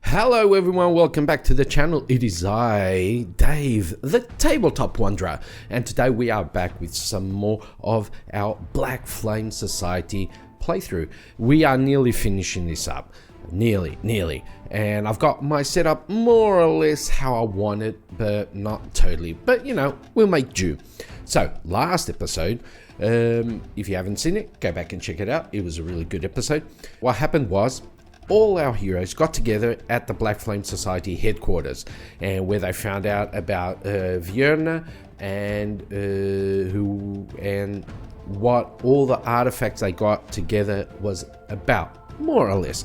Hello everyone, welcome back to the channel. It is I, Dave, the Tabletop Wanderer, and today we are back with some more of our Black Flame Society playthrough. We are nearly finishing this up. Nearly. And I've got my setup more or less how I want it, but not totally. But you know, we'll make do. So, last episode, if you haven't seen it, go back and check it out. It was a really good episode. What happened was, all our heroes got together at the Black Flame Society headquarters, and where they found out about Vierna and what all the artifacts they got together was about, more or less.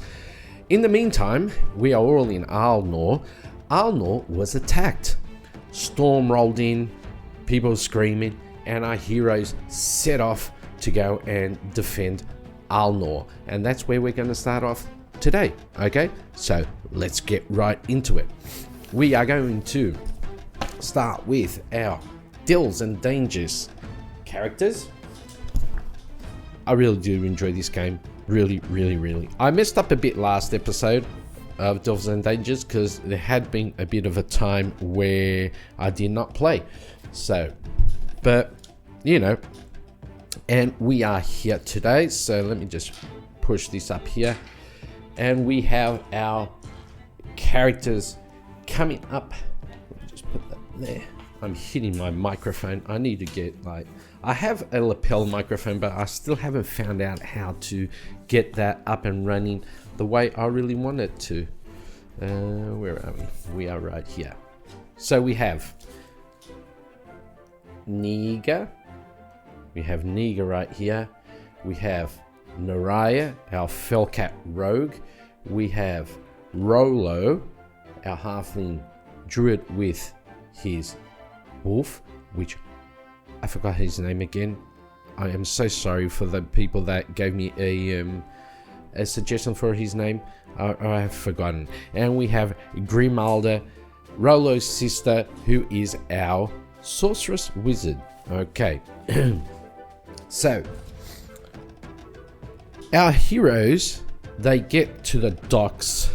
In the meantime, we are all in Alnor. Alnor was attacked. Storm rolled in, people screaming, and our heroes set off to go and defend Alnor. And that's where we're going to start off today. Okay, so let's get right into it. We are going to start with our Dills and Dangers characters. I really do enjoy this game. Really. I messed up a bit last episode of Dills and Dangers because there had been a bit of a time where I did not play. So, but you know, and we are here today. So let me just push this up here. And we have our characters coming up. Let me just put that there. I'm hitting my microphone. I need to get I have a lapel microphone, but I still haven't found out how to get that up and running the way I really want it to. Where are we? We are right here. So we have Niga. We have Niga right here. We have Naraya, our Fellcat rogue. We have Rolo, our halfling druid with his wolf, which I forgot his name again. I am so sorry for the people that gave me a suggestion for his name. I have forgotten. And we have Grimalda, Rolo's sister, who is our sorceress wizard. Okay, so our heroes, they get to the docks.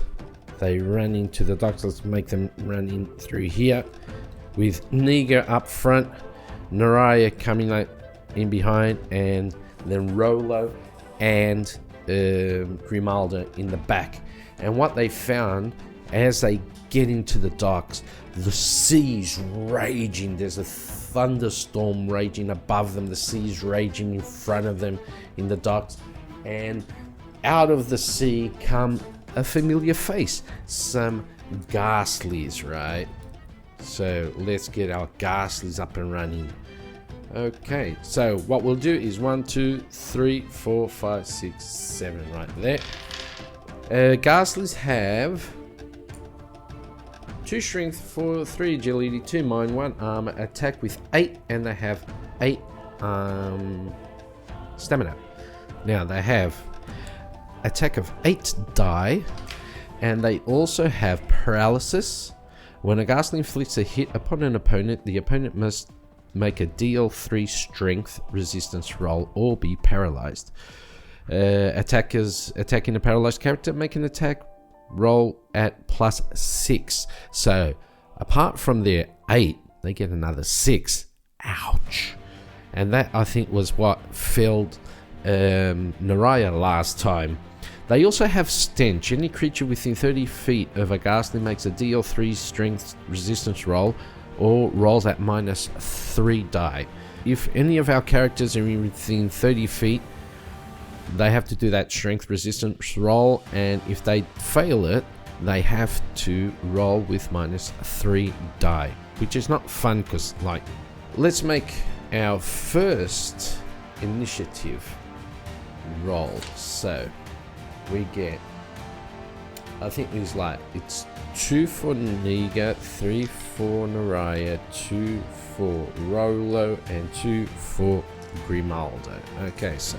They run into the docks. Let's make them run in through here with Niga up front, Naraya coming like in behind, and then Rolo and Grimalda in the back. And what they found as they get into the docks, the sea's raging. There's a thunderstorm raging above them. The sea's raging in front of them in the docks. And out of the sea come a familiar face, some ghastlies, right? So let's get our ghastlies up and running. Okay, so what we'll do is 1, 2, 3, 4, 5, 6, 7 right there. Ghastlies have 2 strength, 4, 3 agility, 2 mind, 1 armor, attack with 8, and they have 8 stamina. Now they have attack of 8 die, and they also have paralysis. When a ghastly inflicts a hit upon an opponent, the opponent must make a DL3 strength resistance roll or be paralyzed. Attackers attacking a paralyzed character make an attack roll at +6. So apart from their 8, they get another 6. Ouch. And that, I think, was what felled Naraya last time. They also have stench. Any creature within 30 feet of a ghastly makes a DL3 strength resistance roll or rolls at -3 die. If any of our characters are within 30 feet, they have to do that strength resistance roll, and if they fail it, they have to roll with -3 die, which is not fun because, let's make our first initiative roll. So we get, I think it's 2 for Niga, 3 for Naraya, 2 for Rolo, and 2 for Grimaldo. Okay, so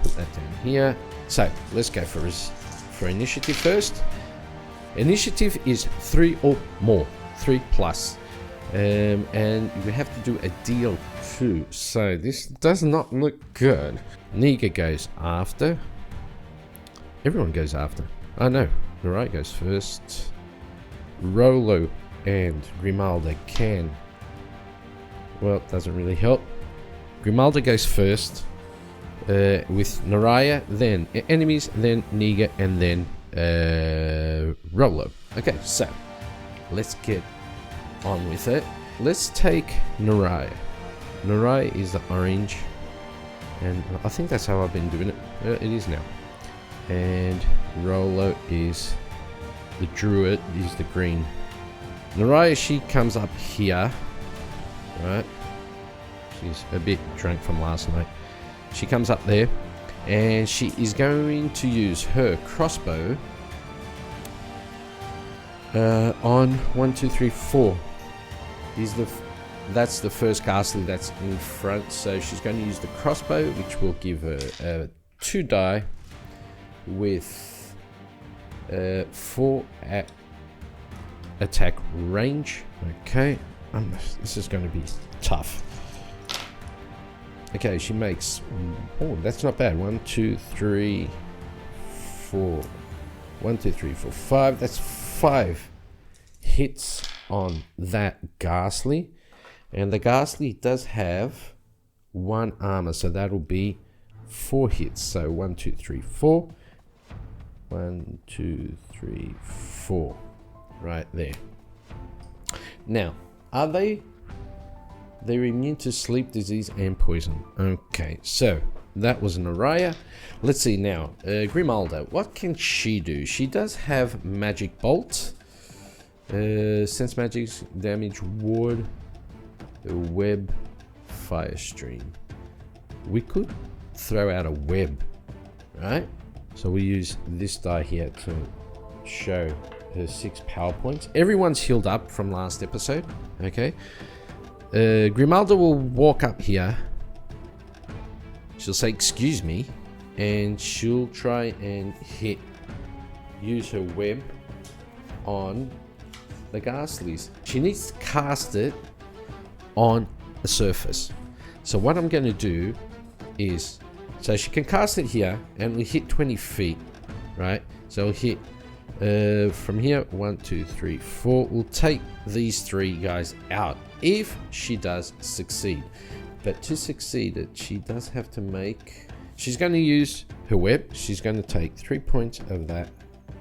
put that down here. So let's go for initiative first. Initiative is 3 or more, 3 plus. And you have to do a deal 2. So this does not look good. Niga goes after. Everyone goes after. Oh no, Naraya goes first. Rolo and Grimalda can... Well, it doesn't really help. Grimalda goes first with Naraya, then enemies, then Niga, and then Rolo. Okay, so let's get on with it. Let's take Naraya. Naraya is the orange, and I think that's how I've been doing it. It is now. And Rolo is the druid, is the green. Naraya, she comes up here, right? She's a bit drunk from last night. She comes up there, and she is going to use her crossbow on 1, 2, 3, 4. That's the first ghastly that's in front. So she's going to use the crossbow, which will give her 2 die with 4 at attack range. Okay, this is going to be tough. Okay, she makes... Oh, that's not bad. 1, 2, 3, 4. 1, 2, 3, 4, 5. That's 5 hits on that ghastly. And the ghastly does have 1 armor, so that'll be 4 hits. So 1, 2, 3, 4. 1, 2, 3, 4. Right there. Now, are they... They're immune to sleep, disease, and poison. Okay, so that was Naraya. Let's see now. Grimalda, what can she do? She does have Magic Bolt. Sense Magic, Damage, Ward, Web, Fire Stream. We could throw out a web, right? So we use this die here to show her 6 power points. Everyone's healed up from last episode, okay? Grimalda will walk up here. She'll say, excuse me, and she'll try and use her web on the ghastlies. She needs to cast it on a surface. So what I'm going to do is, so she can cast it here, and we hit 20 feet, right? So we'll hit from here, 1, 2, 3, 4. We'll take these 3 guys out if she does succeed. But to succeed it, she does have to make... She's going to use her web. She's going to take 3 points of that,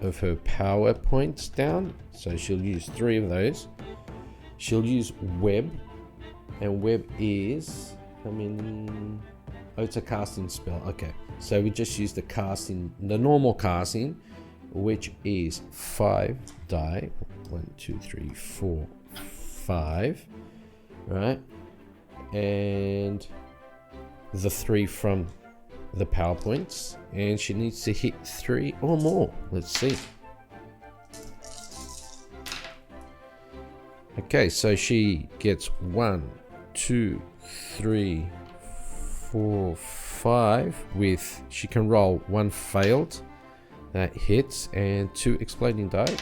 of her power points down. So she'll use 3 of those. She'll use web. And web is... How many... Oh, it's a casting spell. Okay. So we just use the casting, the normal casting, which is 5 die. 1, 2, 3, 4, 5. Right? And the 3 from the power points. And she needs to hit 3 or more. Let's see. Okay, so she gets 1, 2, 3, 4, 5 with, she can roll 1 failed that hits and 2 exploding die.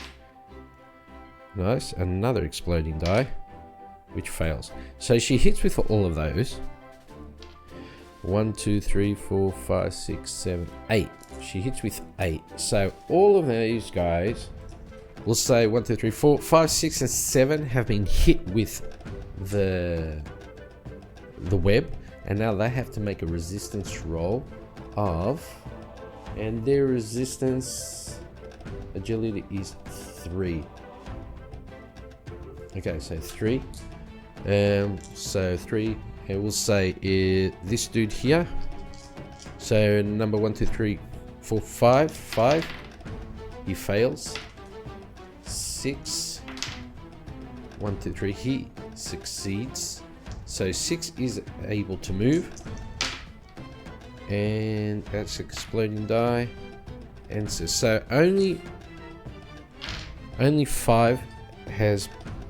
Nice, another exploding die which fails. So she hits with all of those. 1, 2, 3, 4, 5, 6, 7, 8. She hits with 8. So all of these guys, we'll say 1, 2, 3, 4, 5, 6, and 7 have been hit with the web, and now they have to make a resistance roll of, and their resistance agility is 3. Okay, so 3. So 3, and we'll say this dude here. So number 1, 2, 3, 4, 5. 5. He fails. 6. 1, 2, 3. He succeeds. So 6 is able to move. And that's exploding die. And so only 5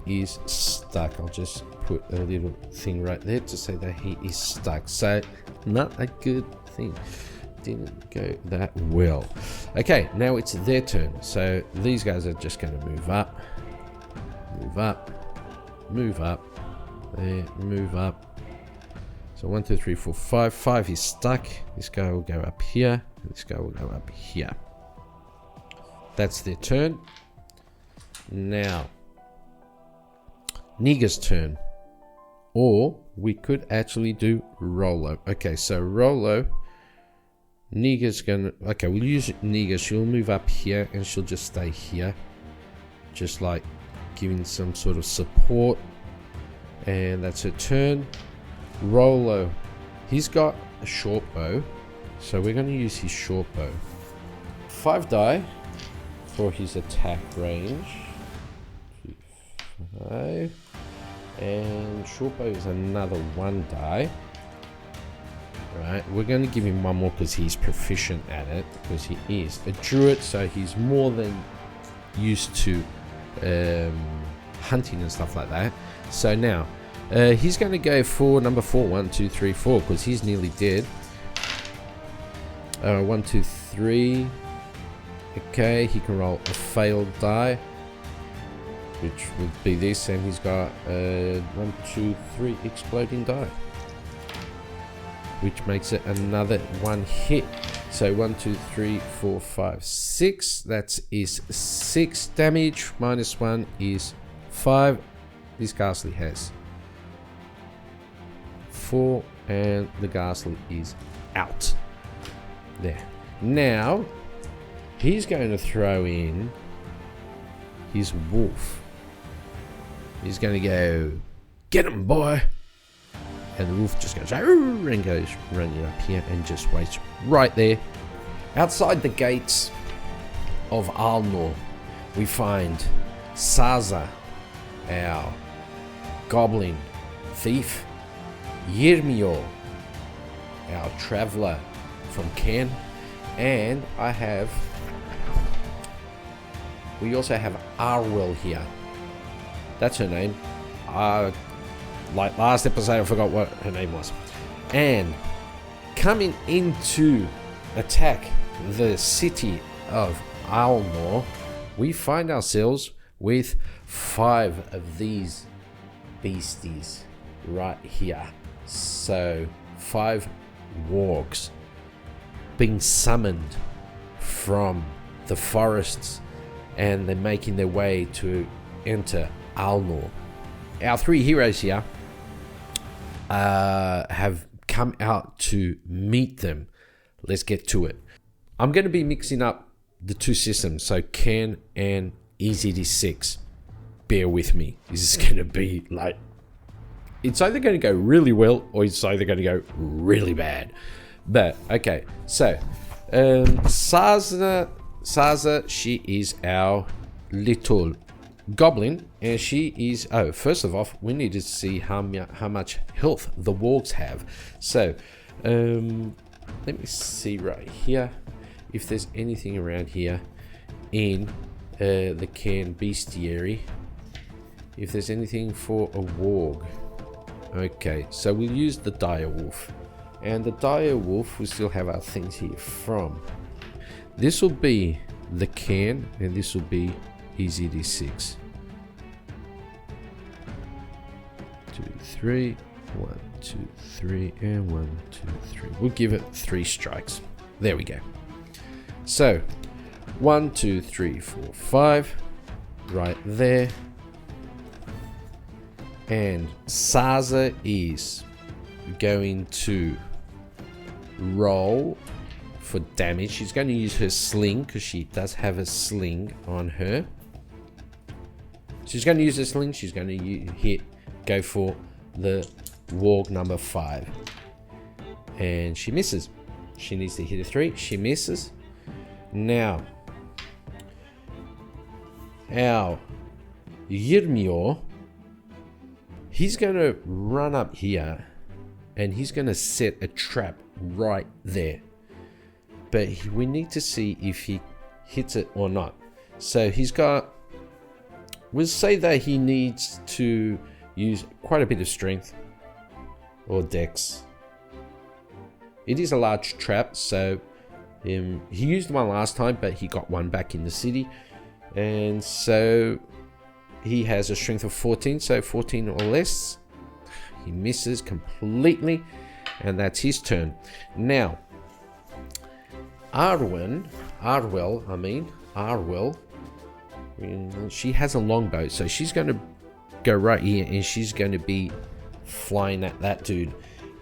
is stuck. I'll just put a little thing right there to say that he is stuck. So not a good thing. Didn't go that well. Okay, now it's their turn. So these guys are just going to move up, move up, move up, there, move up. So 1, 2, 3, 4, 5. 5 is stuck. This guy will go up here. And this guy will go up here. That's their turn. Now, Niga's turn. Or we could actually do Rolo. Okay, so Rolo, Niga's gonna... Okay, we'll use Niga. She'll move up here and she'll just stay here. Just like giving some sort of support. And that's her turn. Rolo, he's got a short bow. So we're going to use his short bow. 5 die for his attack range. 5. And short bow is another 1 die. Right, we're going to give him 1 more because he's proficient at it. Because he is a druid, so he's more than used to hunting and stuff like that. So now, he's going to go for number 4. 1, 2, 3, 4, because he's nearly dead. 1, 2, 3. Okay, he can roll a failed die, which would be this, and he's got 1, 2, 3 exploding die, which makes it another 1 hit. So 1, 2, 3, 4, 5, 6. That is 6 damage. Minus 1 is 5. This ghastly has 4, and the ghastly is out. There. Now, he's going to throw in his wolf. He's going to go, get him, boy. And the wolf just goes, and goes running up here and just waits right there. Outside the gates of Alnor, we find Saga, our goblin thief, Vierna, our traveler from Ken, and we also have Arwell here. That's her name. Like last episode, I forgot what her name was. And coming in to attack the city of Alnor, we find ourselves with 5 of these beasties right here. So 5 wargs being summoned from the forests, and they're making their way to enter Alnor. Our 3 heroes here have come out to meet them. Let's get to it. I'm going to be mixing up the 2 systems, so Ken and EZD6. Bear with me. This is going to be like, it's either going to go really well or it's either going to go really bad. But okay, so Saga, she is our little goblin, and she is, first of all, we need to see how much health the wargs have. So let me see right here if there's anything around here in the Cairn bestiary, if there's anything for a warg. Okay, so we'll use the dire wolf, and the dire wolf, we still have our things here from. This will be the Cairn, and this will be EZD6. 2, 3, 1, 2, 3, and 1, 2, 3. We'll give it 3 strikes. There we go. So 1, 2, 3, 4, 5, right there. And Saga is going to roll for damage. She's going to use her sling because she does have a sling on her. She's going to use her sling. She's going to go for the warg number 5. And she misses. She needs to hit a 3. She misses. Now, our Vierna, he's going to run up here and he's going to set a trap right there. But we need to see if he hits it or not. So he's got, we'll say that he needs to use quite a bit of strength or dex. It is a large trap, so he used one last time, but he got one back in the city. And so he has a strength of 14, so 14 or less. He misses completely, and that's his turn. Now, Arwell, She has a longbow, so she's going to go right here, and she's going to be flying at that dude.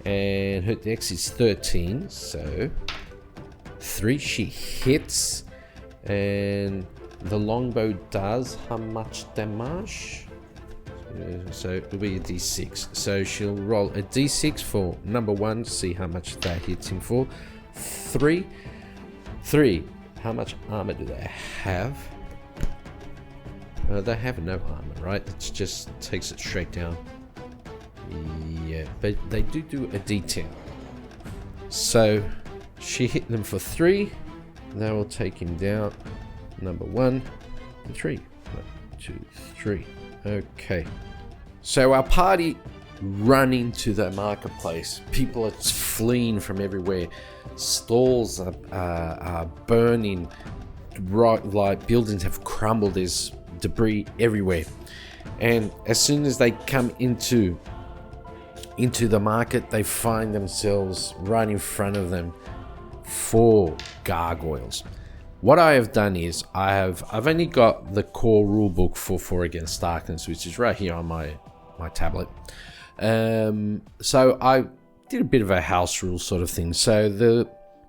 And her dex is 13, so 3. She hits, and the longbow does how much damage? So it'll be a d6. So she'll roll a d6 for number 1 to see how much that hits him for. 3. How much armor do they have? They have no armor, right? It just takes it straight down. Yeah, but they do a d10. So she hit them for 3. That will take him down. Number 1 and 3. 1, 2, 3. Okay. So our party run into the marketplace. People are fleeing from everywhere. Stalls are burning. Right, like buildings have crumbled. There's debris everywhere. And as soon as they come into the market, they find themselves right in front of them 4 gargoyles. What I have done is I've only got the core rulebook for 4 Against Darkness, which is right here on my tablet. So I did a bit of a house rule sort of thing. So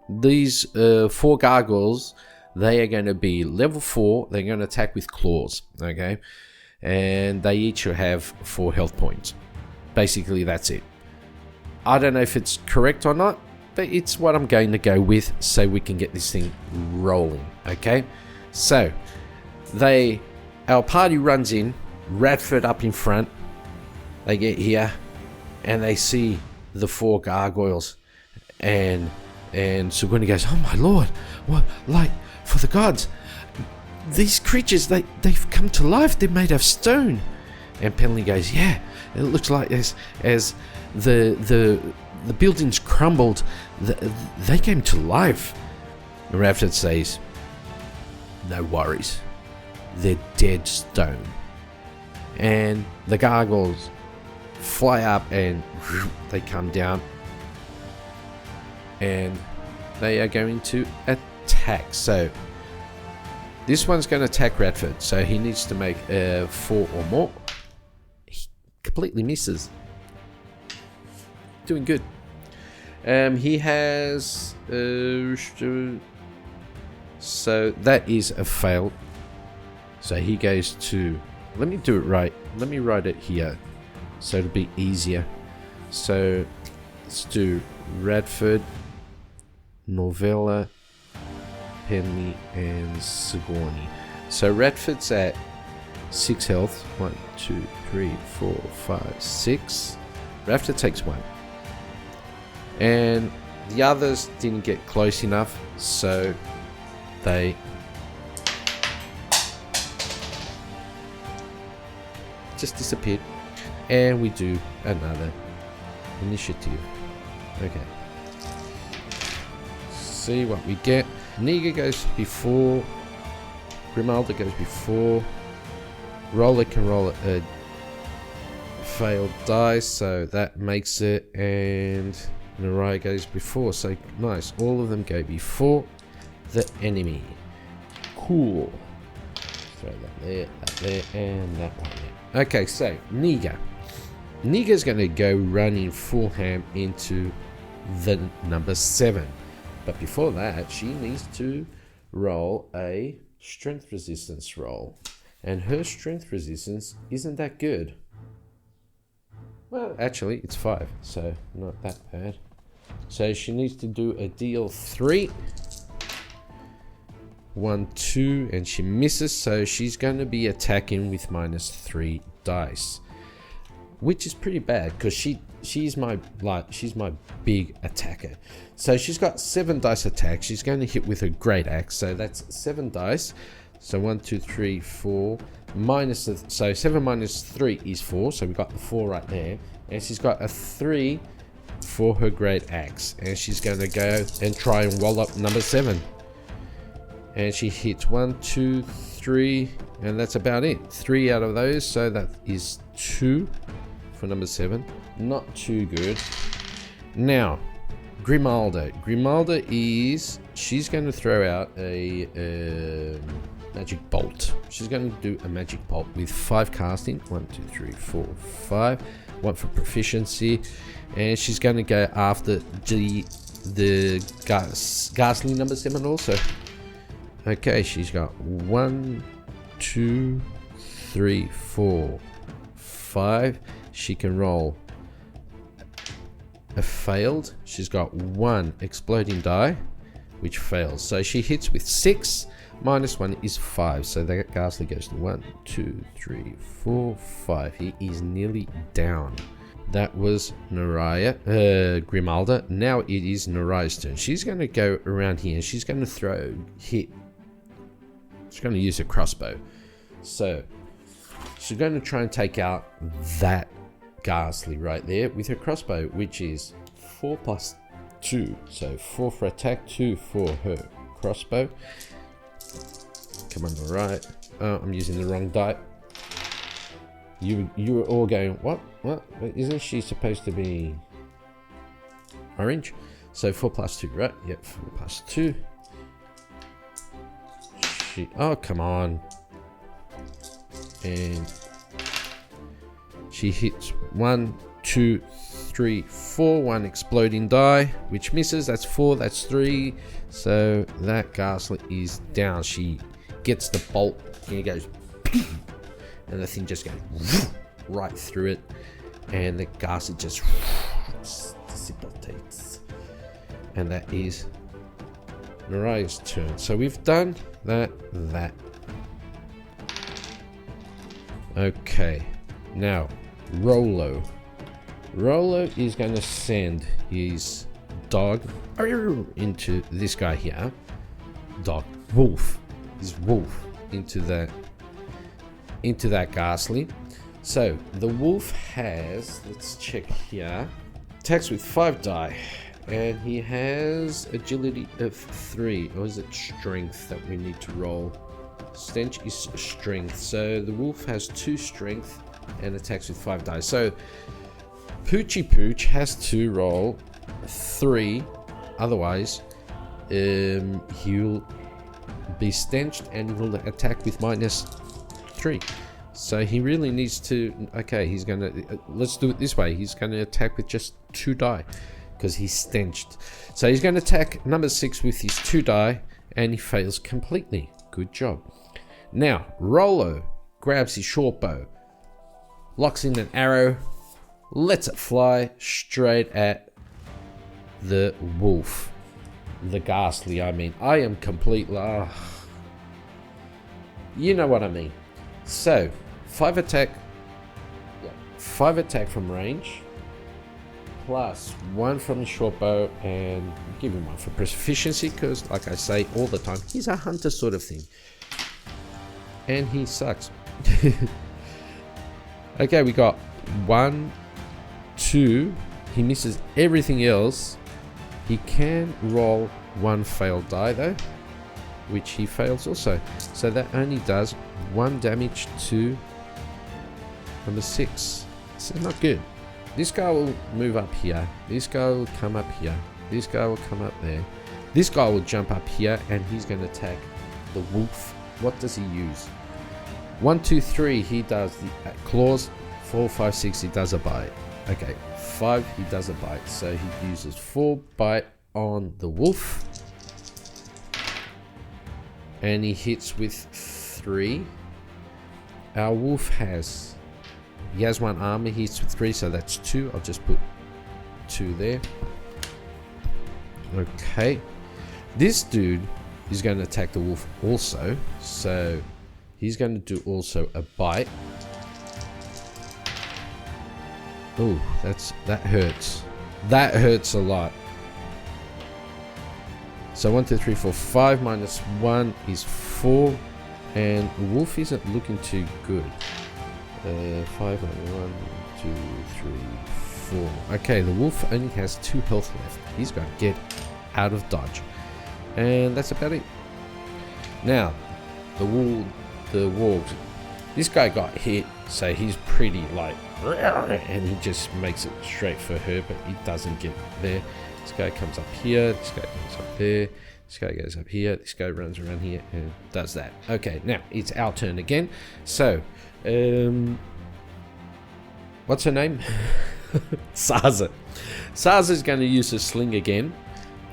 these 4 gargoyles, they are going to be level 4. They're going to attack with claws, okay? And they each have 4 health points. Basically, that's it. I don't know if it's correct or not, but it's what I'm going to go with so we can get this thing rolling, okay? So, our party runs in, Radford up in front. They get here, and they see the 4 gargoyles, and Sigourney goes, "Oh my lord, what, like, for the gods, these creatures, they've come to life, they're made of stone." And Penley goes, "Yeah, it looks like as the buildings crumbled, they came to life." And Radford says, "No worries, they're dead stone." And the gargoyles fly up and they come down, and they are going to attack. So this one's going to attack Radford, so he needs to make 4 or more. He completely misses. Doing good. He has so that is a fail. So he goes to, let me do it right. Let me write it here so it'll be easier. So let's do Radford, Novella, Penley, and Sigourney. So Radford's at 6 health. 1, 2, 3, 4, 5, 6. Radford takes 1. And the others didn't get close enough, so they just disappeared. And we do another initiative. Okay. See what we get. Niga goes before. Grimalda goes before. Roller can roll a failed dice, so that makes it. And Naraya goes before, so nice. All of them go before the enemy. Cool. Throw that there, and that one there. Okay, so Niga. Niga's going to go running full ham into the number 7. But before that, she needs to roll a strength resistance roll. And her strength resistance isn't that good. Well, actually, it's 5, so not that bad. So she needs to do a deal 3. 1, 2, and she misses, so she's going to be attacking with -3 dice, which is pretty bad because she's my big attacker. So she's got 7 dice attack. She's going to hit with a great axe, so that's 7 dice. So 1, 2, 3, 4 minus so 7 minus 3 is 4. So we got the 4 right there, and she's got a 3 for her great axe, and she's going to go and try and wall up number 7. And she hits 1, 2, 3, and that's about it. 3 out of those, so that is 2 for number 7. Not too good. Now, Grimalda. Grimalda she's going to throw out a magic bolt. She's going to do a magic bolt with 5 casting. 1, 2, 3, 4, 5. 1 for proficiency, and she's going to go after the ghastly number 7 also. Okay, she's got 1, 2, 3, 4, 5. She can roll a failed. She's got 1 exploding die, which fails. So she hits with 6. -1 is 5. So that ghastly goes to 1, 2, 3, 4, 5. He is nearly down. That was Grimalda. Now it is Naraya's turn. She's going to go around here and she's going to hit. She's going to use a crossbow. So she's going to try and take out that ghastly right there with her crossbow, which is 4 + 2. So 4 for attack, 2 for her crossbow. Come on, alright. Oh, I'm using the wrong die. You were all going, what? Isn't she supposed to be orange? So 4 + 2, right? Yep, 4 + 2. Oh, come on. And she hits 1, 2, 3, 4. 1 exploding die, which misses. That's 4, that's 3. So that ghastly is down. She gets the bolt and it goes and the thing just goes right through it, and the ghastly just dissipates. And that is Naraya's turn. So we've done that. Okay, now Rolo is going to send his dog into this guy here. His wolf into that ghastly. So the wolf has, let's check here, attacks with 5 die, and he has agility of 3, or is it strength that we need to roll? Stench is strength, so the wolf has 2 strength and attacks with 5 die. So Poochie Pooch has to roll 3, otherwise he'll be stenched and he'll attack with -3. So he really needs to, okay, he's gonna, let's do it this way. He's gonna attack with just 2 die because he's stenched. So he's gonna attack number 6 with his 2 die, and he fails completely. Good job. Now Rolo grabs his short bow, locks in an arrow, lets it fly straight at the wolf, the ghastly. I mean, I am completely, you know what I mean. So 5 attack from range, plus 1 from the short bow, and give him 1 for proficiency, because like I say all the time, he's a hunter sort of thing, and he sucks. Okay, we got 1, 2. He misses everything else. He can roll 1 failed die though, which he fails also. So that only does 1 damage to number 6. This is not good. This guy will move up here. This guy will come up here. This guy will come up there. This guy will jump up here, and he's going to attack the wolf. What does he use? 1, 2, 3. He does the claws. 4, 5, 6. He does a bite. Okay, 5. He does a bite. So he uses 4 bite on the wolf, and he hits with 3. Our wolf has 1 armor. He hits with 3, so that's 2. I'll just put 2 there. Okay, this dude is going to attack the wolf also, so he's going to do also a bite. Oh, that hurts. That hurts a lot. So 1, 2, 3, 4, 5 -1 is 4, and the wolf isn't looking too good. 5 -1, 2, 3, 4. Okay, the wolf only has 2 health left. He's going to get out of dodge, and that's about it. Now, the wolves. This guy got hit, so he's pretty like, and he just makes it straight for her, but he doesn't get there. This guy comes up here. This guy comes up there. This guy goes up here. This guy runs around here and does that. Okay, now it's our turn again. So, what's her name? Saga. Saga's going to use a sling again.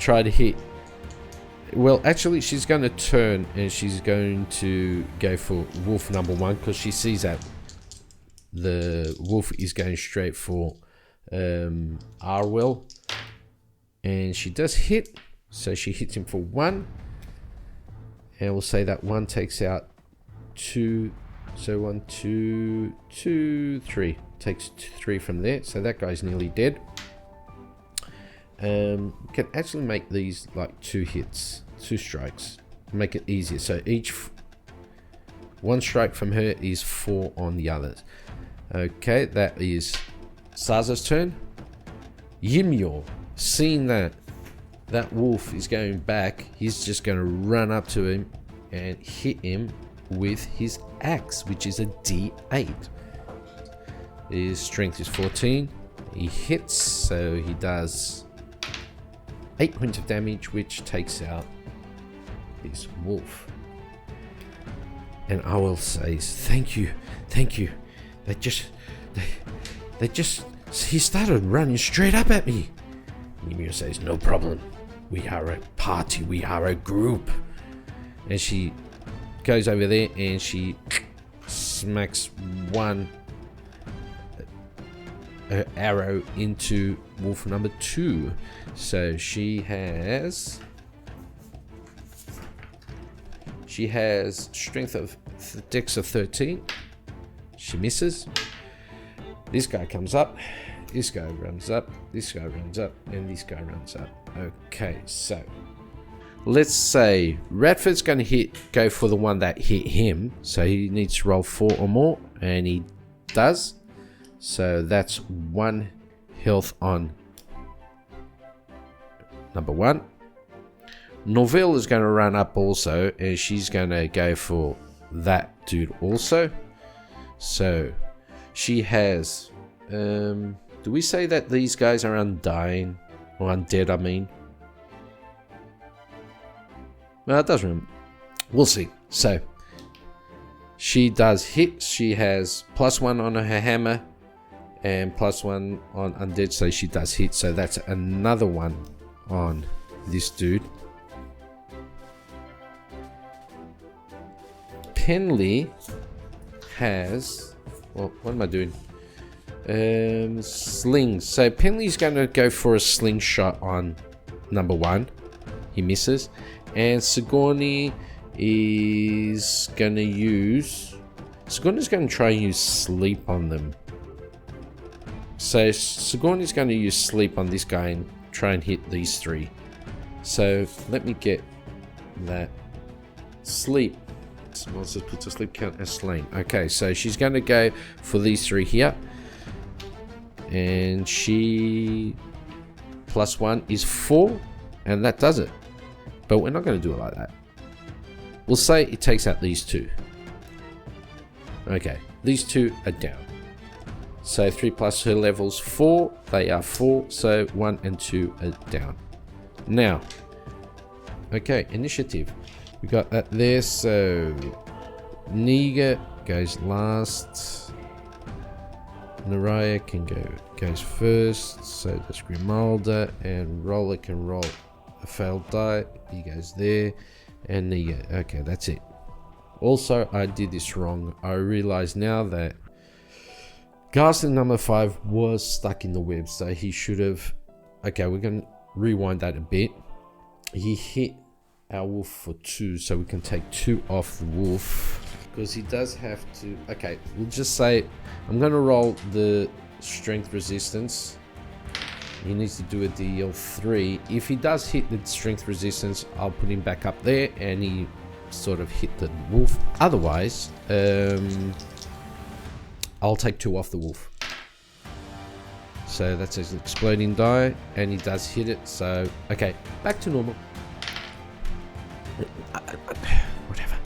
Try to hit. Well, actually, she's going to turn and she's going to go for wolf number 1 because she sees that the wolf is going straight for Arwell. And she does hit. So she hits him for 1. And we'll say that 1 takes out 2. So 1, 2, 2, 3. Takes 3 from there. So that guy's nearly dead. Can actually make these like 2 hits, 2 strikes. Make it easier. So each 1 strike from her is 4 on the others. Okay, that is Saga's turn. Ymir, seeing that wolf is going back, he's just going to run up to him and hit him with his axe, which is a D8. His strength is 14. He hits, so he does 8 points of damage, which takes out this wolf. And Owl says, thank you. He started running straight up at me. Ymir says, no problem. We are a party, we are a group. And she goes over there and she smacks 1 arrow into wolf number 2. So she has strength of dex of 13. She misses. This guy comes up. This guy runs up. This guy runs up, and this guy runs up. Okay, so let's say Radford's going to go for the one that hit him. So he needs to roll 4 or more, and he does. So that's 1 health on number 1. Norville is going to run up also, and she's going to go for that dude also. So she has... do we say that these guys are undying? Or undead, I mean. Well, it doesn't. We'll see. So she does hit. She has +1 on her hammer and +1 on undead, so she does hit. So that's another 1 on this dude. Penley has... Well, what am I doing? Slings. So Penley's going to go for a slingshot on number 1. He misses. And Sigourney is going to use... Sigourney's going to try and use sleep on them. So Sigourney's going to use sleep on this guy and try and hit these 3. So let me get that. Sleep. Once it puts a sleep count as slain. Okay, so she's going to go for these 3 here. And she +1 is 4. And that does it. But we're not going to do it like that. We'll say it takes out these 2. Okay, these 2 are down. So 3 plus her levels 4. They are 4. So 1 and 2 are down. Now, okay, initiative. We got that there. So Niga goes last. Naraya goes first. So does Grimalda, and Roller can roll a failed die. He goes there, and Niga. Okay, that's it. Also, I did this wrong. I realize now that Ghastly number 5 was stuck in the web, so he should have... Okay, we're going to rewind that a bit. He hit our wolf for 2, so we can take 2 off the wolf. Because he does have to... Okay, we'll just say... I'm going to roll the strength resistance. He needs to do a DL3. If he does hit the strength resistance, I'll put him back up there, and he sort of hit the wolf. Otherwise... I'll take 2 off the wolf. So that's an exploding die, and he does hit it. So, okay, back to normal. Whatever.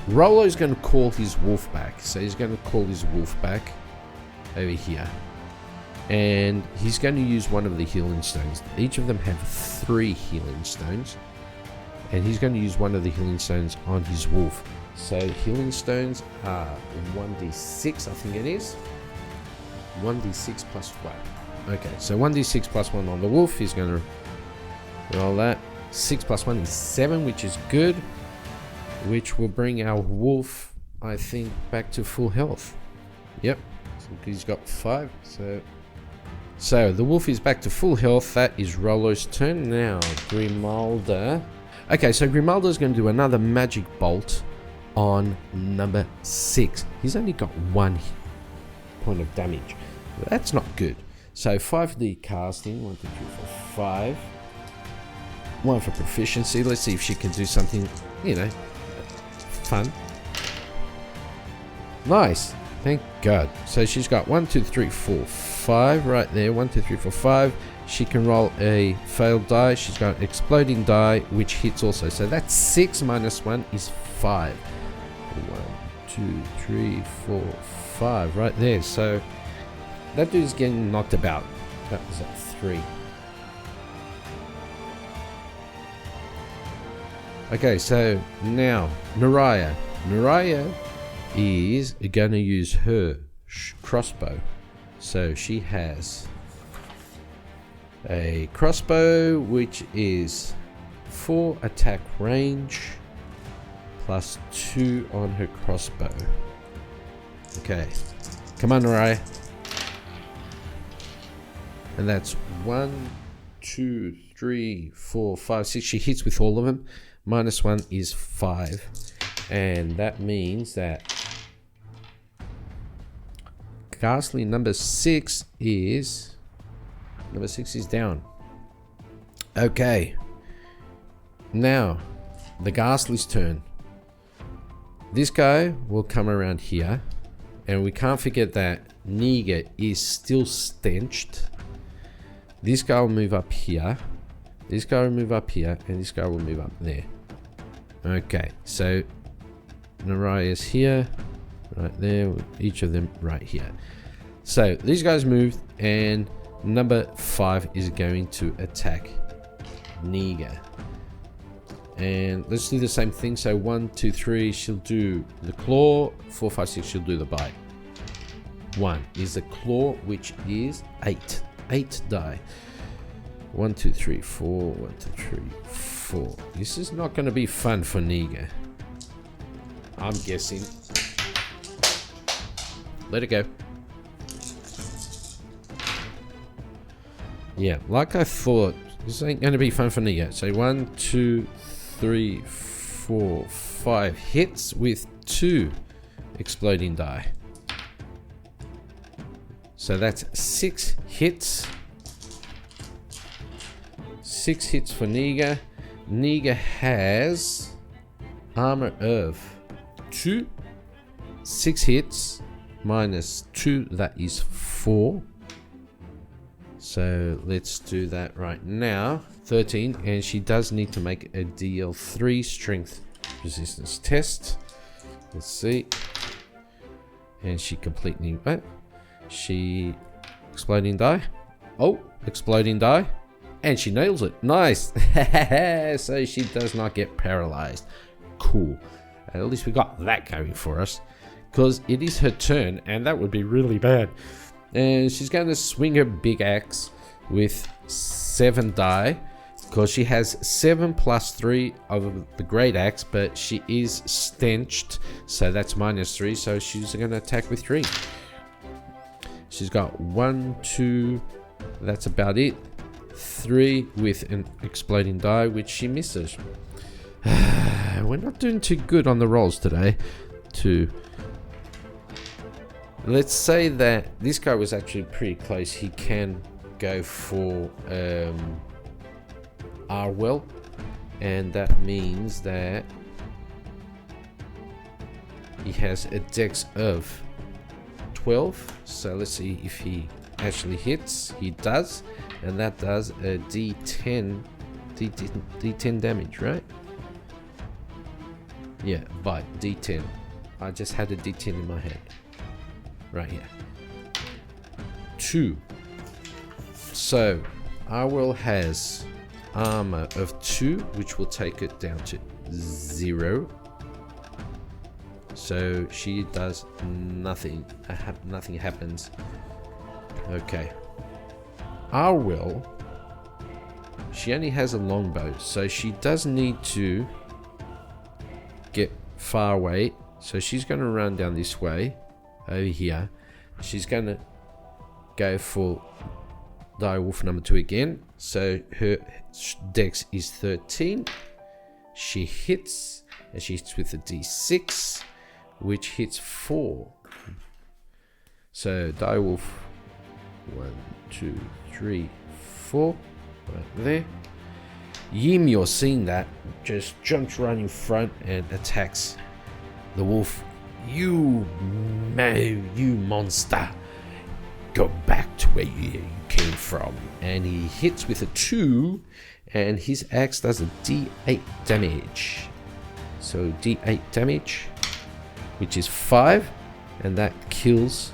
Rolo's going to call his wolf back. So he's going to call his wolf back over here. And he's going to use one of the healing stones. Each of them have 3 healing stones. and he's going to use one of the healing stones on his wolf. So healing stones are 1d6, I think it is. 1d6 plus 1. Okay, so 1d6 plus 1 on the wolf. He's going to roll that. 6 plus 1 is 7, which is good. Which will bring our wolf, I think, back to full health. Yep, so he's got 5. So the wolf is back to full health. That is Rollo's turn. Now, Grimalda. Okay, so Grimalda's going to do another magic bolt on number 6. He's only got 1 point of damage. That's not good. So 5d casting. 1, 2, 3, 4, 5. 1 for proficiency. Let's see if she can do something, you know, fun. Nice. Thank God. So she's got 1, 2, 3, 4, 5 right there. 1, 2, 3, 4, 5. She can roll a failed die. She's got an exploding die, which hits also. So that's 6 minus 1 is 5. 1, 2, 3, 4, 5 right there. So that dude's getting knocked about. That was at 3. Okay, so now Naraya. Naraya is going to use her crossbow. So she has a crossbow which is 4 attack range plus 2 on her crossbow. Okay, come on, Naraya. And that's 1, 2, 3, 4, 5, 6. She hits with all of them. Minus 1 is 5. And that means that Ghastly number 6 is down. Okay. Now, the Ghastly's turn. This guy will come around here. And we can't forget that Niga is still stenched. This guy will move up here. This guy will move up here. And this guy will move up there. Okay. So, Naraya is here. Right there. Each of them right here. So, these guys moved. And number 5 is going to attack Niga. And let's do the same thing. So 1, 2, 3, she'll do the claw. 4, 5, 6, she'll do the bite. 1 is the claw, which is 8. 8 die. 1, 2, 3, 4. 1, 2, 3, 4. This is not going to be fun for Niga. I'm guessing. Let it go. Yeah, like I thought, this ain't going to be fun for Niga. So 1, 2, 3, 4, 5 hits with 2 exploding die. So that's 6 hits. 6 hits for Niga. Niga has armor of 2. 6 hits minus 2, that is 4. So let's do that right now. 13, and she does need to make a DL3 strength resistance test. Let's see. And she completely... she... exploding die. Oh, exploding die. And she nails it. Nice. So she does not get paralyzed. Cool. At least we got that going for us. Because it is her turn, and that would be really bad. And she's going to swing her big axe with 7 die. Because she has 7 plus 3 of the great axe, but she is stenched, so that's minus 3. So she's going to attack with 3. She's got 1, 2, that's about it. 3 with an exploding die, which she misses. We're not doing too good on the rolls today. Let's say that this guy was actually pretty close. He can go for Arwell, and that means that he has a dex of 12. So let's see if he actually hits. He does, and that does a D10 damage, right? Yeah, bite D10. I just had a D10 in my head right here. 2. So Arwell has armor of 2, which will take it down to 0. So she does nothing. Nothing happens. Okay. Arwell, she only has a longbow, so she does need to get far away. So she's going to run down this way, over here. She's going to go for direwolf number 2 again. So her dex is 13. She hits, and she hits with a d6, which hits 4. So direwolf 1, 2, 3, 4, right there. Yim, you're seeing that, just jumps right in front and attacks the wolf. You monster, go back to where you came from. And he hits with a 2, and his axe does a d8 damage. So d8 damage, which is 5, and that kills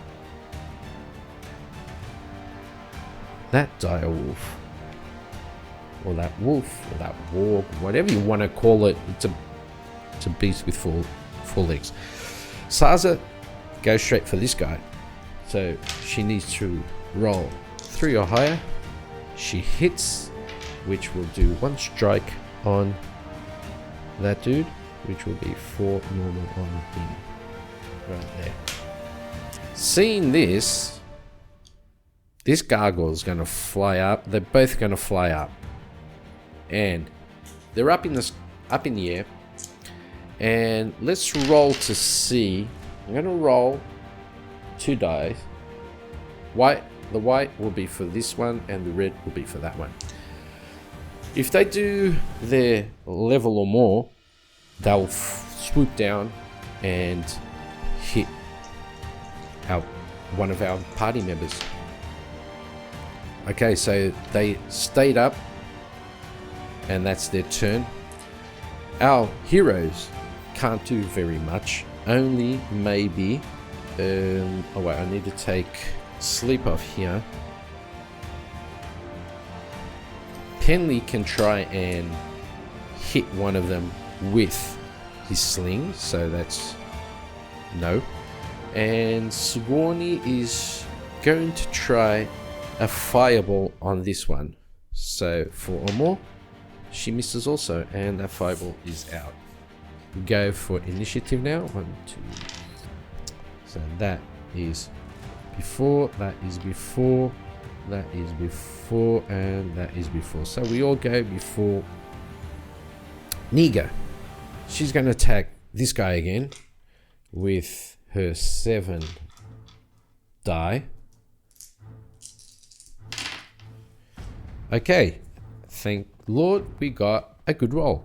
that dire wolf, or that wolf, or that warg, whatever you want to call it. It's a beast with four legs. Saga goes straight for this guy, so she needs to roll 3 or higher. She hits, which will do 1 strike on that dude, which will be 4 normal on him. Right there. Seeing this gargoyle is going to fly up. They're both going to fly up, and they're up in the air. And let's roll to see. I'm going to roll 2 dice. The white will be for this one, and the red will be for that one. If they do their level or more, they'll swoop down and hit one of our party members. Okay, so they stayed up, and that's their turn. Our heroes can't do very much, only maybe oh wait, I need to take sleep off here. Penley can try and hit one of them with his sling, so that's no. And Sigourney is going to try a fireball on this one. So 4 or more, she misses also, and that fireball is out. Go for initiative now. 1, 2. So that is before, that is before, that is before, and that is before. So we all go before Niga. She's going to attack this guy again with her 7 die. Okay, thank Lord we got a good roll.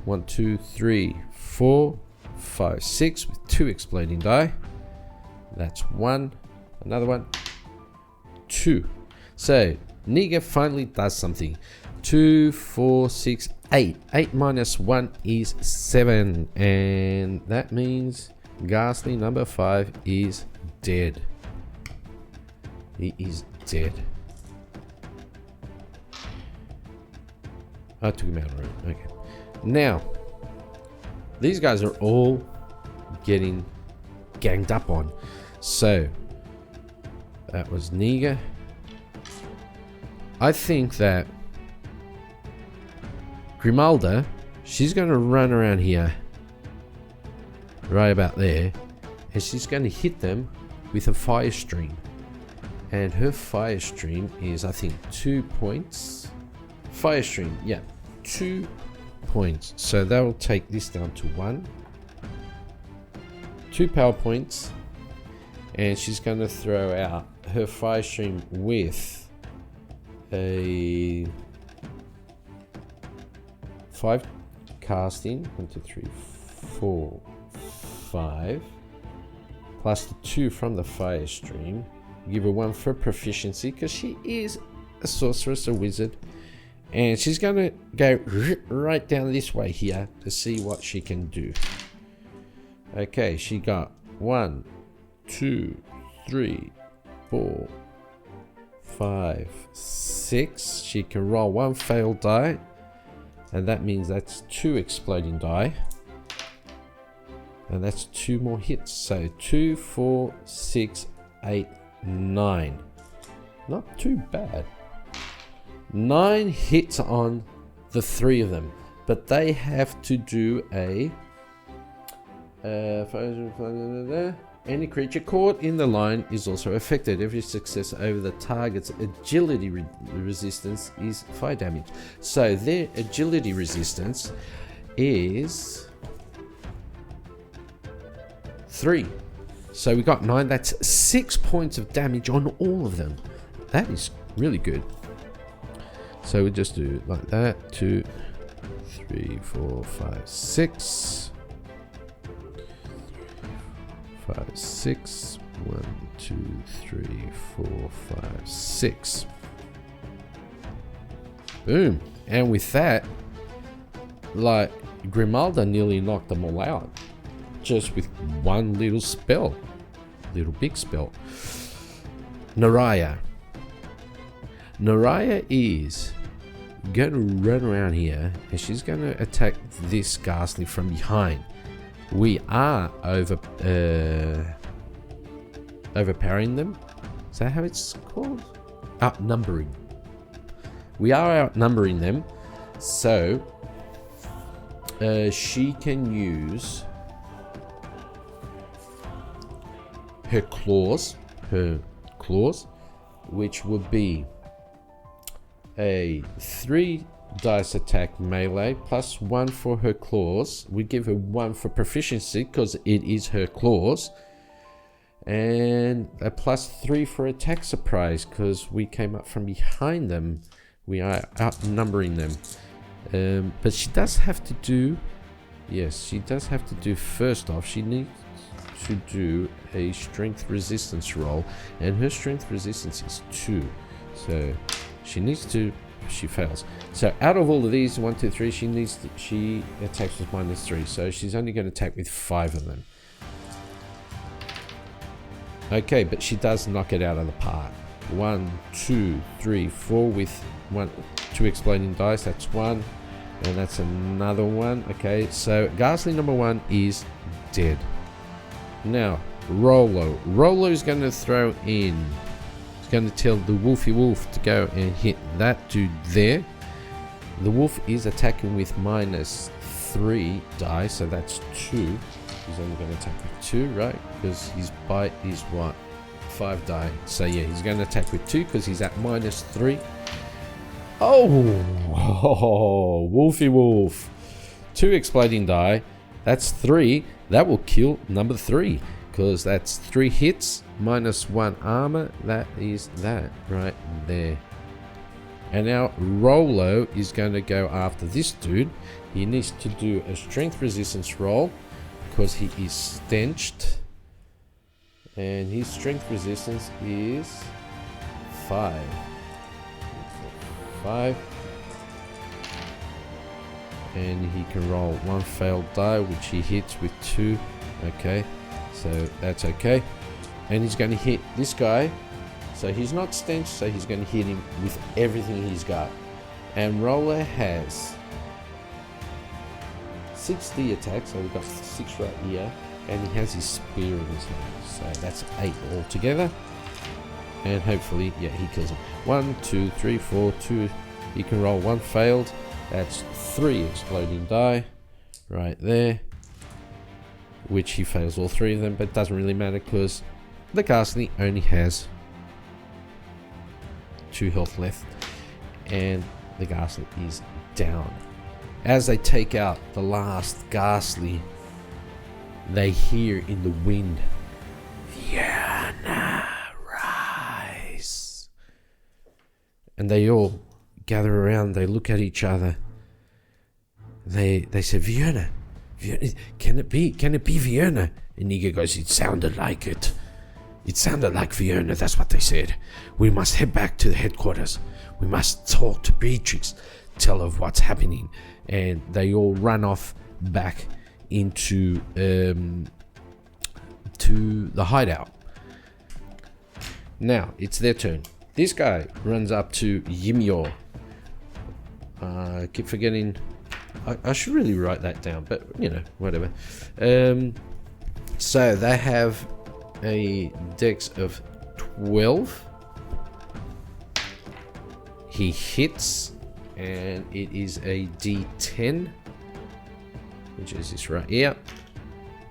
1, 2, 3, 4, 5, 6 with 2 exploding die. That's 1, another one, 2. So Niga finally does something. 2, 4, 6, 8. 8 minus 1 is 7, and that means Ghastly number 5 is dead. He is dead. I took him out already. Okay. Now, these guys are all getting ganged up on. So, that was Niga. I think that Grimalda, she's going to run around here, right about there, and she's going to hit them with a fire stream. And her fire stream is, I think, 2 points. Fire stream, yeah, 2 points. So that will take this down to 1. 2 power points. And she's going to throw out her fire stream with a 5 casting. 1, 2, 3, 4, 5. Plus the 2 from the fire stream. Give her 1 for proficiency because she is a sorceress, a wizard. And she's going to go right down this way here to see what she can do. Okay, she got 1, 2, 3, 4, 5, 6. She can roll 1 failed die. And that means that's 2 exploding die. And that's 2 more hits. So 2, 4, 6, 8, 9. Not too bad. 9 hits on the 3 of them. But they have to do a... any creature caught in the line is also affected. Every success over the target's agility resistance is fire damage. So their agility resistance is 3. So we got 9. That's 6 points of damage on all of them. That is really good. So we just do like that. 2, 3, 4, 5, 6. 5, 6. 1, 2, 3, 4, 5, 6. Boom. And with that, like, Grimalda nearly knocked them all out. Just with one little spell. Little big spell. Naraya. Naraya is going to run around here and she's going to attack this Ghastly from behind. We are overpowering them. Is that how it's called? Outnumbering. We are outnumbering them. So she can use her claws, which would be a 3 dice attack melee plus 1 for her claws. We give her 1 for proficiency because it is her claws, and a plus 3 for attack surprise because we came up from behind them. We are outnumbering them. But she does have to do, yes, she does have to do, first off, she needs to do a strength resistance roll, and her strength resistance is 2. So she fails. So out of all of these, 1, 2, 3, she attacks with -3. So she's only going to attack with 5 of them. Okay, but she does knock it out of the park. 1, 2, 3, 4 with 2 exploding dice. That's 1, and that's another 1. Okay, so Ghastly number 1 is dead. Now Rolo. Rolo's going to throw in. He's going to tell the Wolfy Wolf to go and hit that dude there. The wolf is attacking with -3 die, so that's 2. He's only going to attack with 2, right? Because his bite is what? 5 die. So yeah, he's going to attack with 2 because he's at -3. Oh, Wolfy Wolf. 2 exploding die. That's 3. That will kill number 3 because that's 3 hits -1 armor. That is that right there. And now Rolo is going to go after this dude. He needs to do a strength resistance roll because he is stenched. And his strength resistance is 5. 5. And he can roll 1 failed die, which he hits with 2. Okay, so that's okay. And he's going to hit this guy. So he's not stenched, so he's going to hit him with everything he's got. And Roller has 60 attacks, so we've got 6 right here. And he has his spear in his hand. So that's 8 altogether. And hopefully, yeah, he kills him. 1, 2, 3, 4, 2. He can roll 1 failed. That's 3 exploding die right there, which he fails all 3 of them, but it doesn't really matter because the Ghastly only has 2 health left and the Ghastly is down. As they take out the last Ghastly, they hear in the wind, Vierna, rise. And they all gather around, they look at each other. They say, Vierna, can it be Vierna? And Niga goes, it sounded like it. It sounded like Vierna, that's what they said. We must head back to the headquarters. We must talk to Beatrix, tell her what's happening. And they all run off back into to the hideout. Now, it's their turn. This guy runs up to Ymir. I keep forgetting. I should really write that down, but you know, whatever. So they have a dex of 12. He hits, and it is a D10, which is this right here,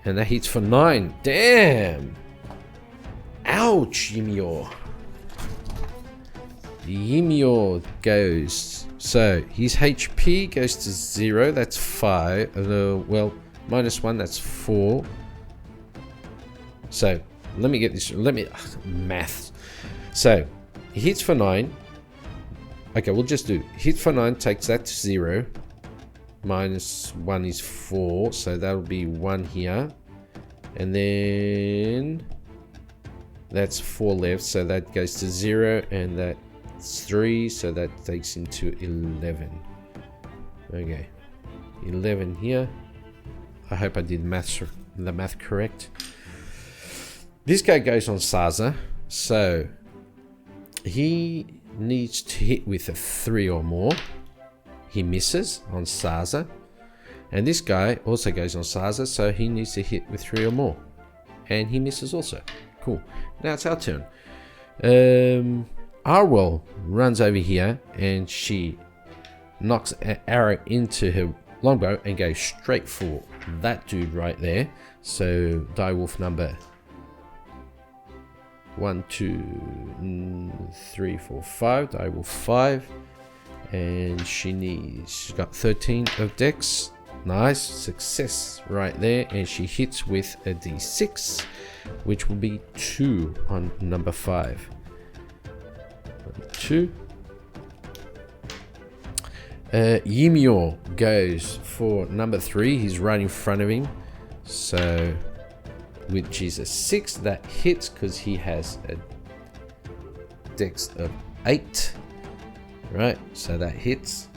and that hits for 9. Damn! Ouch, Ymir. Ymir goes. So his HP goes to 0. That's 5. Well, -1. That's 4. So let me get this. Math. So he hits for 9. Okay, we'll just do hit for 9. Takes that to 0. -1 is 4. So that'll be 1 here, and then that's 4 left. So that goes to 0, and that. 3, so that takes him to 11. Okay, 11 here. I hope I did the math correct. This guy goes on Saga, so he needs to hit with a 3 or more. He misses on Saga, and this guy also goes on Saga, so he needs to hit with 3 or more, and he misses also. Cool. Now it's our turn. Arwell runs over here, and she knocks an arrow into her longbow and goes straight for that dude right there. So direwolf number 1, 2, 3, 4, 5. Direwolf 5, and she's got 13 of dex. Nice success right there, and she hits with a d6, which will be 2 on number 5. 2. Ymir goes for number 3. He's right in front of him, so which is a 6. That hits because he has a dex of 8. Right, so that hits.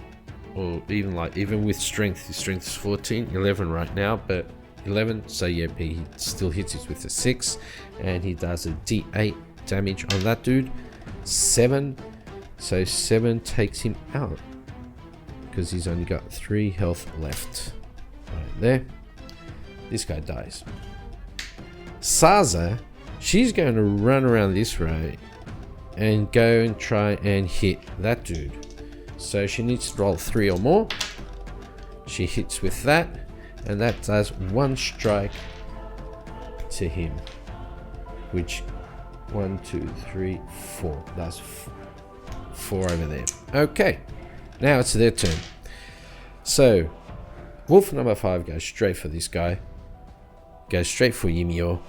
Or even with strength, his strength is 14, 11 right now, but 11. So yeah, he still hits it with a 6, and he does a d8 damage on that dude. 7. So 7 takes him out because he's only got 3 health left. Right there. This guy dies. Saga, she's going to run around this way and go and try and hit that dude. So she needs to roll 3 or more. She hits with that, and that does 1 strike to him, which 1, 2, 3, 4. That's 4 over there. Okay, now it's their turn. So wolf number 5 goes straight for this guy. Goes straight for Ymir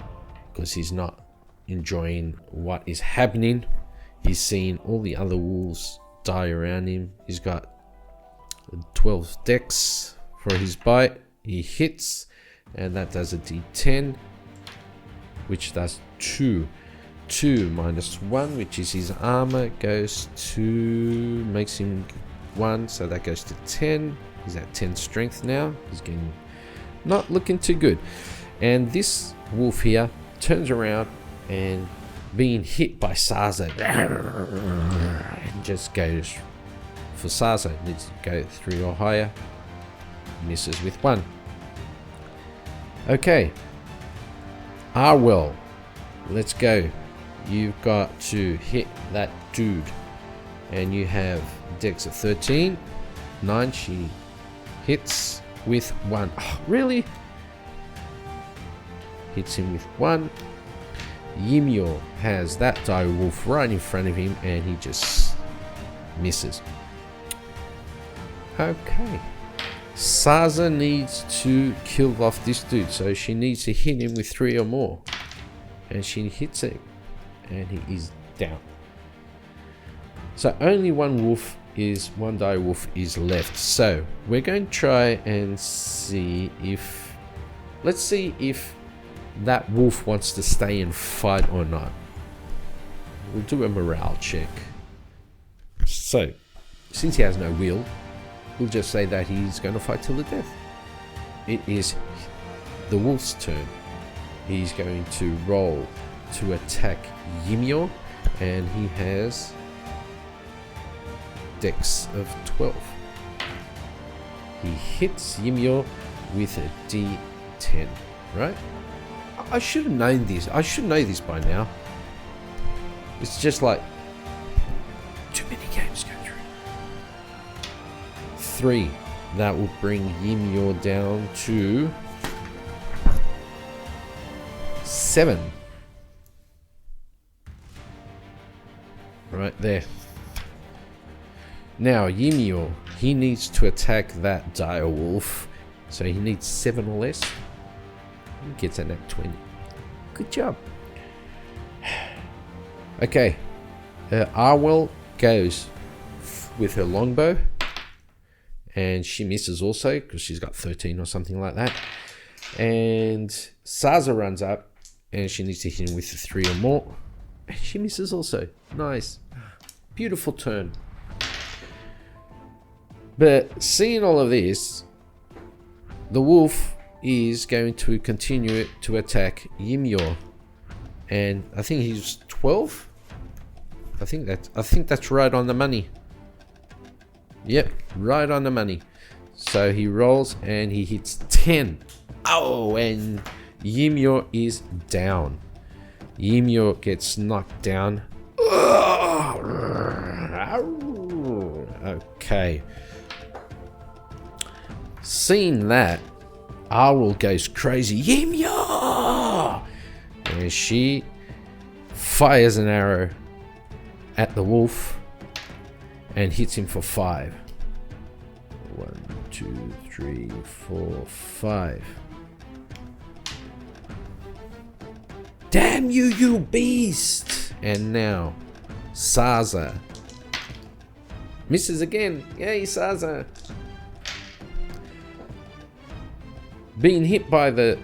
because he's not enjoying what is happening. He's seeing all the other wolves die around him. He's got 12 dex for his bite. He hits, and that does a d10, which does 2. 2 minus 1, which is his armor, goes to, makes him 1, so that goes to 10. He's at 10 strength now. He's getting, not looking too good. And this wolf here turns around and being hit by Saga and just goes for Saga. Needs to go 3 or higher. Misses with 1. Okay, Arwell, let's go. You've got to hit that dude, and you have dex of 13. 9. She hits with 1. Oh, really? Hits him with 1. Ymir has that direwolf right in front of him, and he just misses. Okay, Saga needs to kill off this dude, so she needs to hit him with 3 or more, and she hits it, and he is down. So only one direwolf is left. So we're going to try and see if, let's see if that wolf wants to stay and fight or not. We'll do a morale check. So since he has no will, we'll just say that he's going to fight till the death. It is the wolf's turn. He's going to roll to attack Ymir, and he has dex of 12. He hits Ymir with a D10, right? I should have known this. I should know this by now. It's just like too many games go through. 3. That will bring Ymir down to 7. Right there. Now Ymir, he needs to attack that dire wolf, so he needs 7 or less. He gets an at 20. Good job. Okay, Arwell goes with her longbow, and she misses also because she's got 13 or something like that. And Saga runs up, and she needs to hit him with the 3 or more, and she misses also. Nice, beautiful turn. But seeing all of this, the wolf is going to continue to attack Ymir, and I think he's 12. I think that's right on the money. Yep, right on the money. So he rolls and he hits 10. Oh, and Ymir is down. Ymir gets knocked down. Okay. Seeing that, Arwell goes crazy. Ymir! And she fires an arrow at the wolf and hits him for 5. 1, 2, 3, 4, 5. Damn you, you beast! And now, Saga misses again. Yay, Saga! Being hit by the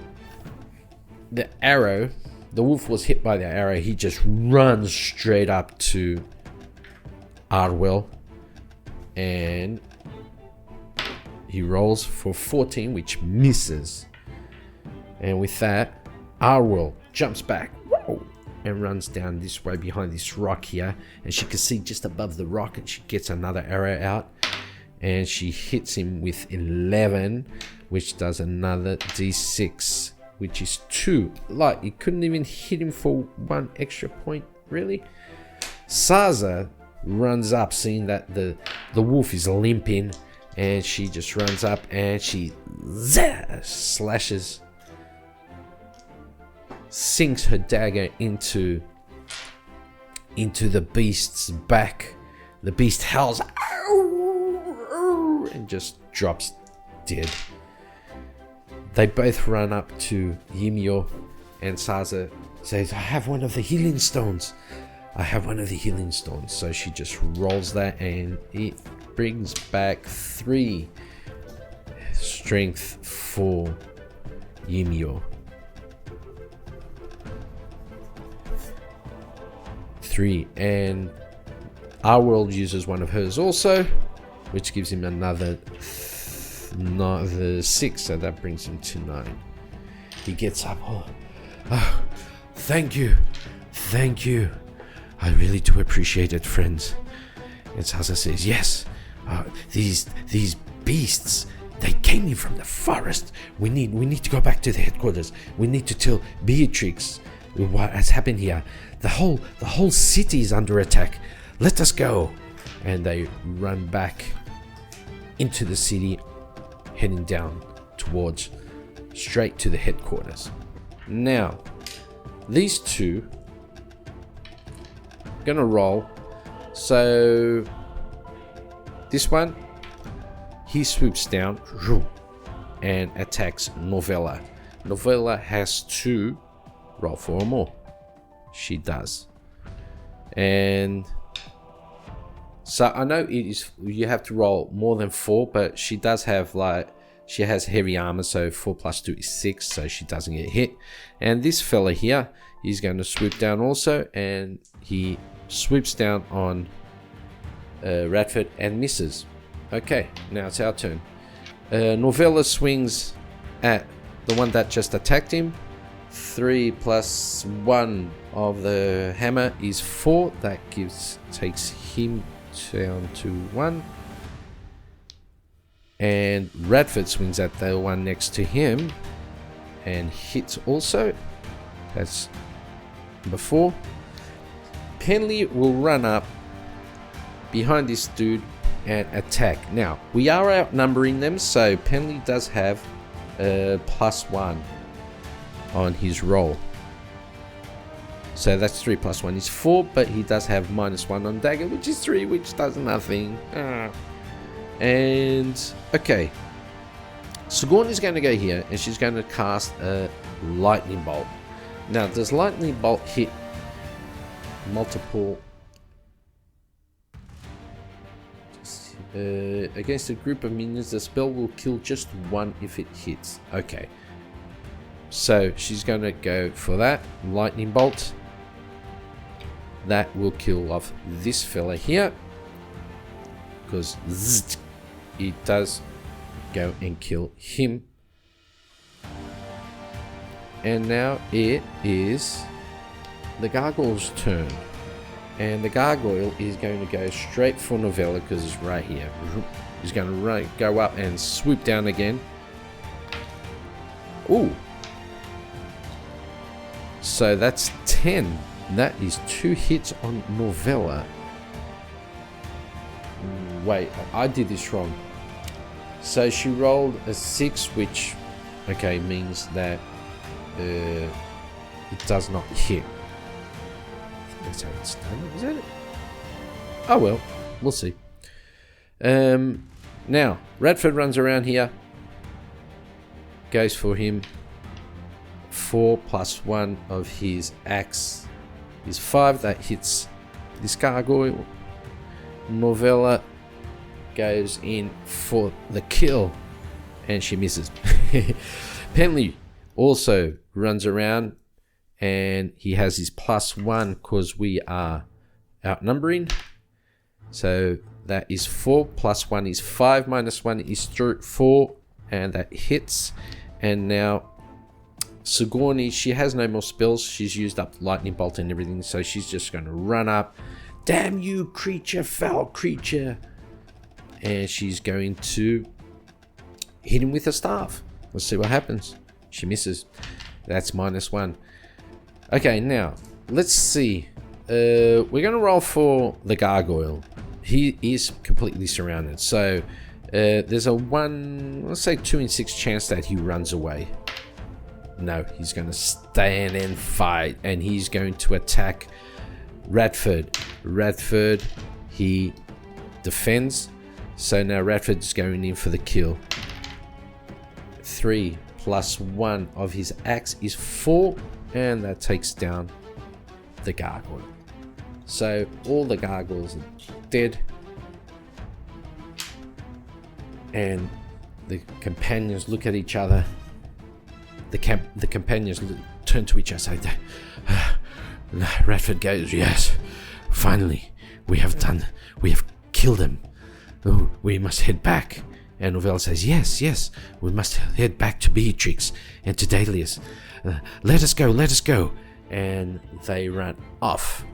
arrow, the wolf was hit by the arrow. He just runs straight up to Arwell, and he rolls for 14, which misses. And with that, Arwell jumps back and runs down this way behind this rock here, and she can see just above the rock, and she gets another arrow out, and she hits him with 11, which does another d6, which is 2. Like, you couldn't even hit him for 1 extra point, really? Saga runs up, seeing that the wolf is limping, and she just runs up and she slashes, sinks her dagger into the beast's back. The beast howls and just drops dead. They both run up to Ymir, and Saga says, I have one of the healing stones. I have one of the healing stones. So she just rolls that, and it brings back 3 strength for Ymir. 3, and Arwell uses one of hers also, which gives him another 6, so that brings him to 9. He gets up. Oh, thank you, I really do appreciate it, friends. And Saga says, yes, these beasts, they came in from the forest. We need to go back to the headquarters. We need to tell Beatrix what has happened here. The whole city is under attack. Let us go. And they run back into the city, heading down towards straight to the headquarters. Now, these two are gonna roll. So this one, he swoops down and attacks Novella. Novella has to roll 4 or more. She does. And so I know it is, you have to roll more than 4, but she does have, like, she has heavy armor, so 4 plus 2 is 6, so she doesn't get hit. And this fella here, he's going to swoop down also, and he swoops down on Radford and misses. Okay, now it's our turn. Novella swings at the one that just attacked him. 3 plus 1 of the hammer is 4. That takes him down to 1. And Radford swings at the one next to him and hits also. That's number 4. Penley will run up behind this dude and attack. Now, we are outnumbering them, so Penley does have +1 on his roll. So that's 3 + 1 is 4, but he does have -1 on dagger, which is 3, which does nothing. And okay, Sigourney's going to go here and she's going to cast a lightning bolt. Now, does lightning bolt hit multiple against a group of minions? The spell will kill just one if it hits. Okay, so she's going to go for that lightning bolt. That will kill off this fella here, because it does go and kill him. And now it is the gargoyle's turn, and the gargoyle is going to go straight for Novella because it's right here. He's going to go up and swoop down again. Ooh, so that's 10. That is 2 hits on Novella. Wait, I did this wrong. So she rolled a 6, which, okay, means that it does not hit. I think that's how it's done, is that it? Oh well, we'll see. Now, Radford runs around here, goes for him. 4 + 1 of his axe is 5. That hits this gargoyle. Novella goes in for the kill and she misses. Penley also runs around and he has his +1 because we are outnumbering. So that is 4 + 1 is 5, -1 is 4, and that hits. And now Sigourney, she has no more spells. She's used up lightning bolt and everything, so she's just going to run up. Damn you, creature, foul creature. And she's going to hit him with a staff. Let's see what happens. She misses. That's -1. Okay, now let's see. We're going to roll for the gargoyle. He is completely surrounded, so there's a 2 in 6 chance that he runs away. No, he's going to stand and fight, and he's going to attack Radford. Radford, he defends, so now Radford's going in for the kill. 3 + 1 of his axe is 4, and that takes down the gargoyle. So all the gargoyles are dead, and the companions look at each other. The companions turn to each other and say, Radford goes, yes, finally, we have killed him. Oh, we must head back. And Novella says, yes, we must head back to Beatrix and to Dalius. Let us go. And they run off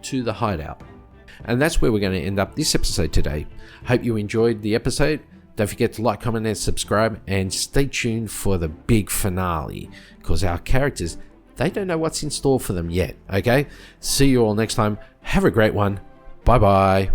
to the hideout. And that's where we're going to end up this episode today. Hope you enjoyed the episode. Don't forget to like, comment, and subscribe, and stay tuned for the big finale, because our characters, they don't know what's in store for them yet, okay? See you all next time. Have a great one. Bye-bye.